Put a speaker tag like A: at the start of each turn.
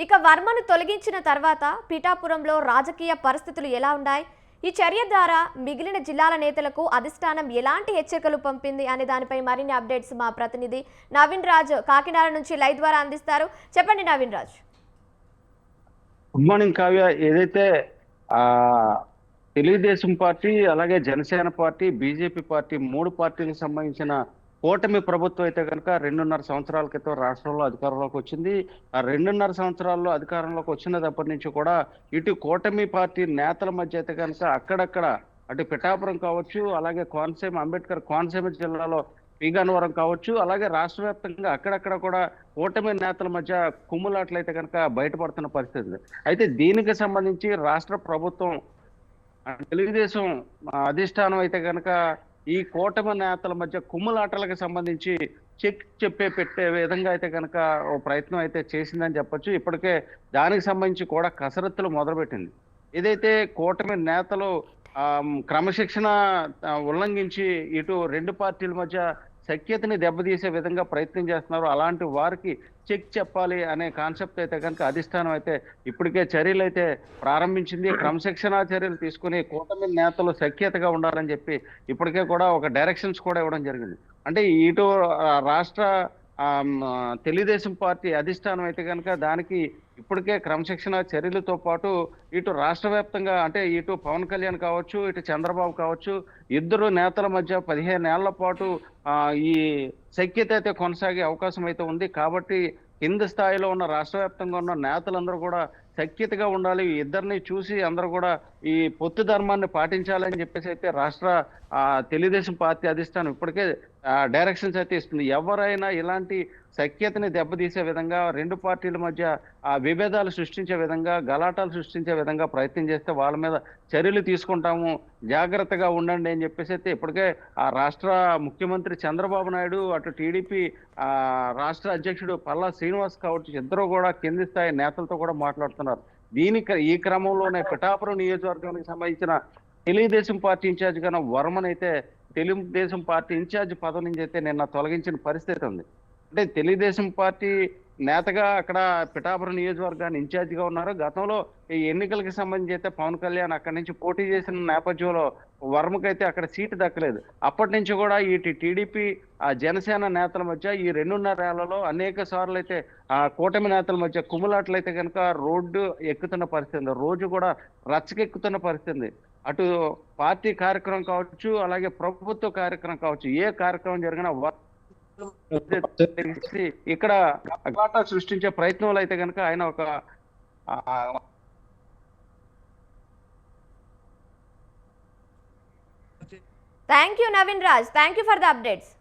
A: ఇక వర్మను తొలగించిన తర్వాత పిఠాపురంలో రాజకీయ పరిస్థితులు ఎలా ఉన్నాయి? ఈ చర్య ద్వారా మిగిలిన జిల్లాల నేతలకు అధిష్టానం ఎలాంటి హెచ్చరికలు పంపింది అనే దానిపై మరిన్ని అప్డేట్స్ మా ప్రతినిధి నవీన్ రాజ్ కాకినాడ నుంచి లైవ్ ద్వారా అందిస్తారు. చెప్పండి నవీన్ రాజ్.
B: Good morning Kavya. ఏదైతే ఆ తెలుగుదేశం పార్టీ, అలాగే జనసేన పార్టీ, బీజేపీ పార్టీ, మూడు పార్టీలకు సంబంధించిన కూటమి ప్రభుత్వం అయితే కనుక 2.5 సంవత్సరాల క్రితం రాష్ట్రంలో అధికారంలోకి వచ్చింది. ఆ 2.5 సంవత్సరాల్లో అధికారంలోకి వచ్చినప్పటి నుంచి కూడా ఇటు కూటమి పార్టీ నేతల మధ్య అయితే కనుక అక్కడక్కడ అటు పిఠాపురం కావచ్చు, అలాగే అంబేద్కర్ కోనసీమ జిల్లాలో పీగన్నవరం కావచ్చు, అలాగే రాష్ట్ర వ్యాప్తంగా అక్కడక్కడ కూడా కూటమి నేతల మధ్య కుమ్ములాట్లయితే కనుక బయటపడుతున్న పరిస్థితి. అయితే దీనికి సంబంధించి రాష్ట్ర ప్రభుత్వం తెలుగుదేశం అధిష్టానం అయితే కనుక ఈ కూటమి నేతల మధ్య కుమ్ములాటలకు సంబంధించి పెట్టే విధంగా అయితే కనుక ఓ ప్రయత్నం అయితే చేసిందని చెప్పొచ్చు. ఇప్పటికే దానికి సంబంధించి కూడా కసరత్తులు మొదలుపెట్టింది. ఏదైతే కూటమి నేతలు క్రమశిక్షణ ఉల్లంఘించి ఇటు రెండు పార్టీల మధ్య సఖ్యతని దెబ్బతీసే విధంగా ప్రయత్నం చేస్తున్నారు. అలాంటి వారికి చెక్ చెప్పాలి అనే కాన్సెప్ట్ అయితే కనుక అధిష్టానం అయితే ఇప్పటికే చర్యలు అయితే ప్రారంభించింది. క్రమశిక్షణ చర్యలు తీసుకుని కూటమి నేతలు సఖ్యతగా ఉండాలని చెప్పి ఇప్పటికే కూడా ఒక డైరెక్షన్స్ కూడా ఇవ్వడం జరిగింది. అంటే ఇటు రాష్ట్ర తెలుగుదేశం పార్టీ అధిష్టానం అయితే కనుక దానికి ఇప్పటికే క్రమశిక్షణ చర్యలతో పాటు ఇటు రాష్ట్ర వ్యాప్తంగా అంటే ఇటు పవన్ కళ్యాణ్ కావచ్చు, ఇటు చంద్రబాబు కావచ్చు, ఇద్దరు నేతల మధ్య 15 ఏళ్ల పాటు ఈ సఖ్యత అయితే కొనసాగే అవకాశం అయితే ఉంది. కాబట్టి కింద స్థాయిలో ఉన్న రాష్ట్ర వ్యాప్తంగా ఉన్న నేతలందరూ కూడా సఖ్యతగా ఉండాలి, ఇద్దరిని చూసి అందరూ కూడా ఈ పొత్తు ధర్మాన్ని పాటించాలని చెప్పేసి అయితే రాష్ట్ర తెలుగుదేశం పార్టీ అధిష్టానం ఇప్పటికే డైరెక్షన్స్ అయితే ఇస్తుంది. ఎవరైనా ఇలాంటి సఖ్యతని దెబ్బతీసే విధంగా, రెండు పార్టీల మధ్య విభేదాలు సృష్టించే విధంగా, గలాటాలు సృష్టించే విధంగా ప్రయత్నం చేస్తే వాళ్ళ మీద చర్యలు తీసుకుంటాము, జాగ్రత్తగా ఉండండి అని చెప్పేసి అయితే ఇప్పటికే ఆ రాష్ట్ర ముఖ్యమంత్రి చంద్రబాబు నాయుడు, అటు టీడీపీ రాష్ట్ర అధ్యక్షుడు పల్లా శ్రీనివాస్ కావచ్చు, ఇద్దరు కూడా కింది స్థాయి నేతలతో కూడా మాట్లాడుతున్నారు. ఈ క్రమంలోనే పిఠాపురం నియోజకవర్గానికి సంబంధించిన తెలుగుదేశం పార్టీ ఇన్ఛార్జ్ గా వర్మన్ అయితే తెలుగుదేశం పార్టీ ఇన్ఛార్జ్ పదవి నుంచి అయితే నిన్న తొలగించిన పరిస్థితి ఉంది. అంటే తెలుగుదేశం పార్టీ నేతగా అక్కడ పిఠాపురం నియోజకవర్గాన్ని ఇన్ఛార్జిగా ఉన్నారు. గతంలో ఈ ఎన్నికలకు సంబంధించి అయితే పవన్ కళ్యాణ్ అక్కడి నుంచి పోటీ చేసిన నేపథ్యంలో వర్మకైతే అక్కడ సీటు దక్కలేదు. అప్పటి నుంచి కూడా ఈ టీడీపీ జనసేన నేతల మధ్య ఈ 2.5 ఏళ్లలో అనేక సార్లు అయితే కూటమి నేతల మధ్య కుమ్ములాట్లయితే కనుక రోడ్డు ఎక్కుతున్న పరిస్థితి, రోజు కూడా రచ్చకెక్కుతున్న పరిస్థితి. అటు పార్టీ కార్యక్రమం కావచ్చు, అలాగే ప్రభుత్వ కార్యక్రమం కావచ్చు, ఏ కార్యక్రమం జరిగినా ఇక్కడ సృష్టించే ప్రయత్నాలు అయితే కనుక ఆయన ఒక
A: thank you Naveen Raj, thank you for the updates.